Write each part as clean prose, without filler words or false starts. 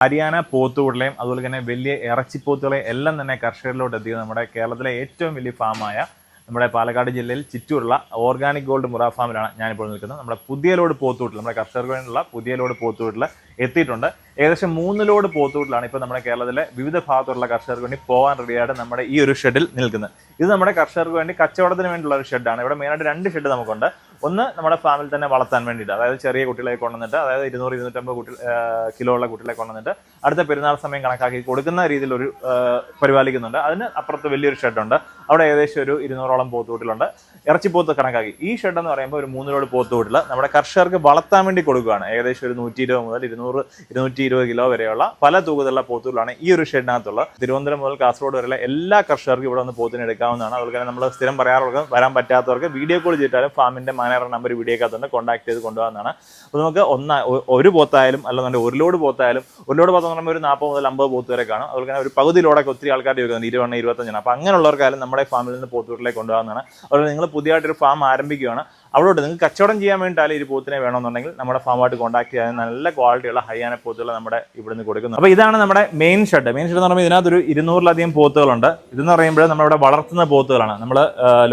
ഹരിയാന പോത്തുകൂടലെയും അതുപോലെ തന്നെ വലിയ ഇറച്ചിപ്പോത്തുകളെയും എല്ലാം തന്നെ കർഷകരിലോട്ട് എത്തിയത് നമ്മുടെ കേരളത്തിലെ ഏറ്റവും വലിയ ഫാമായ നമ്മുടെ പാലക്കാട് ജില്ലയിൽ ചിറ്റൂരുള്ള ഓർഗാനിക് ഗോൾഡ് മുറ ഫാമിലാണ് ഞാനിപ്പോൾ നിൽക്കുന്നത്. നമ്മുടെ പുതിയ ലോഡ് പോത്തുകൂട്ടിൽ, നമ്മുടെ കർഷകർക്ക് വേണ്ടിയുള്ള പുതിയ ലോഡ് പോത്തുകൂട്ടിൽ എത്തിയിട്ടുണ്ട്. ഏകദേശം 3 ലോഡ് പോത്തുകൂട്ടിലാണ് ഇപ്പോൾ നമ്മുടെ കേരളത്തിലെ വിവിധ ഭാഗത്തുള്ള കർഷകർക്ക് വേണ്ടി പോകാൻ റെഡിയായിട്ട് നമ്മുടെ ഈ ഒരു ഷെഡിൽ നിൽക്കുന്നത്. ഇത് നമ്മുടെ കർഷകർക്ക് വേണ്ടി കച്ചവടത്തിന് വേണ്ടിയുള്ള ഒരു ഷെഡാണ്. ഇവിടെ മെയിനായിട്ട് 2 ഷെഡ് നമുക്കുണ്ട്. ഒന്ന് നമ്മുടെ ഫാമിൽ തന്നെ വളർത്താൻ വേണ്ടിയിട്ട്, അതായത് ചെറിയ കുട്ടികളെ കൊണ്ടുവന്നിട്ട്, അതായത് 200-250 കിലോ ഉള്ള കുട്ടികളെ കൊണ്ടുവന്നിട്ട് അടുത്ത പെരുന്നാൾ സമയം കണക്കാക്കി കൊടുക്കുന്ന രീതിയിൽ ഒരു പരിപാലിക്കുന്നുണ്ട്. അതിന് അപ്പുറത്ത് വലിയൊരു ഷെഡുണ്ട്. അവിടെ ഏകദേശം ഒരു 200ഓളം പോത്തുകൂട്ടിലുണ്ട്. ഇറച്ചിപ്പോത്ത് കണക്കാക്കി ഈ ഷെഡ് എന്ന് പറയുമ്പോൾ ഒരു 3 ലോഡ് പോത്തുകൂട്ടിൽ നമ്മുടെ കർഷകർക്ക് വളർത്താൻ വേണ്ടി കൊടുക്കുകയാണ്. ഏകദേശം ഒരു 120 മുതൽ 200-220 കിലോ വരെയുള്ള പല തൂക്കത്തിലുള്ള പോത്തുകളാണ് ഈ ഒരു ഷെഡിനകത്തുള്ളത്. തിരുവനന്തപുരം മുതൽ കാസർഗോഡ് വരെയുള്ള എല്ലാ കർഷകർക്കും ഇവിടെ വന്ന് പോത്തിനെ എടുക്കാവുന്നതാണ്. അതുപോലെ തന്നെ നമ്മൾ സ്ഥിരം പറയാറുള്ളത്, വരാൻ പറ്റാത്തവർക്ക് വീഡിയോ കോൾ ചെയ്തിട്ടാലും ഫാമിന്റെ നമ്പർ വീഡിയോക്കകത്തുണ്ട്, കോൺടാക്ട് ചെയ്ത് കൊണ്ടുപോകുന്നതാണ്. അപ്പോൾ നമുക്ക് ഒരു പോത്തായാലും അല്ലെന്നുണ്ടെങ്കിൽ 1 ലോഡ് പോത്തായാലും, 1 ലോഡ് പോത്ത് എന്ന് പറയുമ്പോൾ ഒരു 40 മുതൽ 50 പോത്ത് വരെ കാണും. അതുപോലെ തന്നെ ഒരു പകുതി ലോഡൊക്കെ ഒത്തിരി ആൾക്കാർ ചോദിക്കുന്നുണ്ട്, 20-25. അപ്പോൾ അങ്ങനെയുള്ളവർക്കായാലും നമ്മുടെ ഫാമിൽ നിന്ന് പോത്തുകൂട്ടിലേക്ക് കൊണ്ടുപോകുന്നതാണ്. അതുപോലെ നിങ്ങൾ പുതിയതായിട്ടൊരു ഫാം ആരംഭിക്കുകയാണ്, അവിടോട്ട് നിങ്ങൾക്ക് കച്ചവടം ചെയ്യാൻ വേണ്ടിയിട്ടാലും ഈ പോത്തിനെ വേണമെന്നുണ്ടെങ്കിൽ നമ്മുടെ ഫാമായിട്ട് കോൺടാക്ട് ചെയ്യാൻ നല്ല ക്വാളിറ്റിയുള്ള ഹരിയാന പോത്തുകൾ നമ്മുടെ ഇവിടുന്ന് കൊടുക്കുന്നത്. അപ്പോൾ ഇതാണ് നമ്മുടെ മെയിൻ ഷെഡ് എന്ന് പറയുമ്പോൾ ഇതിനകത്തൊരു 200-ലധികം പോത്തുകളുണ്ട്. ഇതെന്ന് പറയുമ്പോൾ നമ്മളിവിടെ വളർത്തുന്ന പോത്തുകളാണ്. നമ്മൾ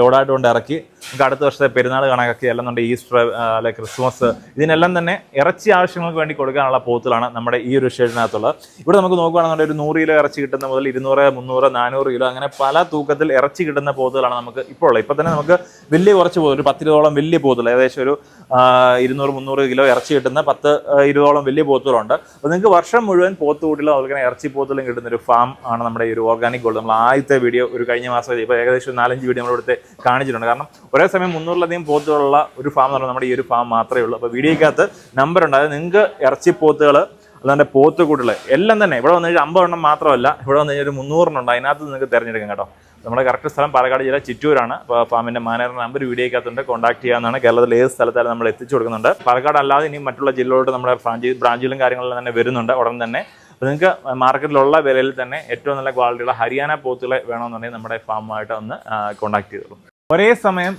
ലോഡായിട്ട് കൊണ്ട് ഇറക്കി നമുക്ക് അടുത്ത വർഷത്തെ പെരുന്നാൾ കണക്കാക്കി, അല്ലെന്നുണ്ടെങ്കിൽ ഈസ്റ്റർ അല്ലെ ക്രിസ്മസ്, ഇതിനെല്ലാം തന്നെ ഇറച്ചി ആവശ്യങ്ങൾക്ക് വേണ്ടി കൊടുക്കാനുള്ള പോത്തുകളാണ് നമ്മുടെ ഈ ഒരു ഷെഡിനകത്തുള്ളത്. ഇവിടെ നമുക്ക് നോക്കുകയാണെന്നുണ്ടെങ്കിൽ ഒരു 100 കിലോ ഇറച്ചി കിട്ടുന്ന മുതൽ 200, 300, 400 കിലോ അങ്ങനെ പല തൂക്കത്തിൽ ഇറച്ചി കിട്ടുന്ന പോത്തുകളാണ് നമുക്ക് ഇപ്പോൾ ഉള്ളത്. ഇപ്പോൾ തന്നെ നമുക്ക് വലിയ കുറച്ച് പോത്ത്, ഒരു 10-20ഓളം വലിയ പോത്തുകൾ, ഏകദേശം ഒരു 200-300 കിലോ ഇറച്ചി കിട്ടുന്ന 10-20ഓളം വലിയ പോത്തുകളുണ്ട്. അപ്പോൾ നിങ്ങൾക്ക് വർഷം മുഴുവൻ പോത്തുകൂട്ടിലും അതുപോലെ തന്നെ ഇറച്ചി പോത്തുകളും കിട്ടുന്ന ഒരു ഫാം ആണ് നമ്മുടെ ഈ ഒരു ഓർഗാനിക് ഗോൾഡ്. നമ്മൾ ആദ്യത്തെ വീഡിയോ ഒരു കഴിഞ്ഞ മാസം ഇപ്പോൾ ഏകദേശം 4-5 വീഡിയോ നമ്മളിവിടുത്തെ കാണിച്ചിട്ടുണ്ട്. കാരണം ഒരേ സമയം 300-ലധികം പോത്തുകളുള്ള ഒരു ഫാം എന്ന് പറഞ്ഞാൽ നമ്മുടെ ഈ ഒരു ഫാം മാത്രമേ ഉള്ളൂ. അപ്പോൾ വീഡിയോക്കകത്ത് നമ്പർ ഉണ്ട്, അതായത് നിങ്ങൾക്ക് ഇറച്ചി പോത്തുകൾ അല്ലാണ്ട് പോത്തുകൂട്ടുകൾ എല്ലാം തന്നെ ഇവിടെ വന്നു കഴിഞ്ഞാൽ 50 എണ്ണം മാത്രമല്ല, ഇവിടെ വന്നു കഴിഞ്ഞാൽ ഒരു 300 എണ്ണം ഉണ്ട്. അതിനകത്ത് നിങ്ങൾക്ക് തിരഞ്ഞെടുക്കാം കേട്ടോ. നമ്മുടെ കറക്റ്റ് സ്ഥലം പാലക്കാട് ജില്ല ചിറ്റൂരാണ്. അപ്പോൾ ഫാമിൻ്റെ മാനേജർ നമ്പർ വീഡിയോക്കകത്തുണ്ട്, കോൺടാക്ട് ചെയ്യാവുന്നതാണ്. കേരളത്തിൽ ഏത് സ്ഥലത്തായാലും നമ്മൾ എത്തിച്ചു കൊടുക്കുന്നുണ്ട്. പാലക്കാട് അല്ലാതെ ഇനി മറ്റുള്ള ജില്ലകളിലോട്ട് നമ്മുടെ ബ്രാഞ്ചിലും കാര്യങ്ങളിലും തന്നെ വരുന്നുണ്ട് ഉടൻ തന്നെ. അപ്പോൾ നിങ്ങൾക്ക് മാർക്കറ്റിലുള്ള വിലയിൽ തന്നെ ഏറ്റവും നല്ല ക്വാളിറ്റിയുള്ള ഹരിയാന പോത്തുകളെ വേണമെന്നുണ്ടെങ്കിൽ നമ്മുടെ ഫാമുമായിട്ട് ഒന്ന് കോൺടാക്ട് ചെയ്തോളൂ. ഒരേ സമയം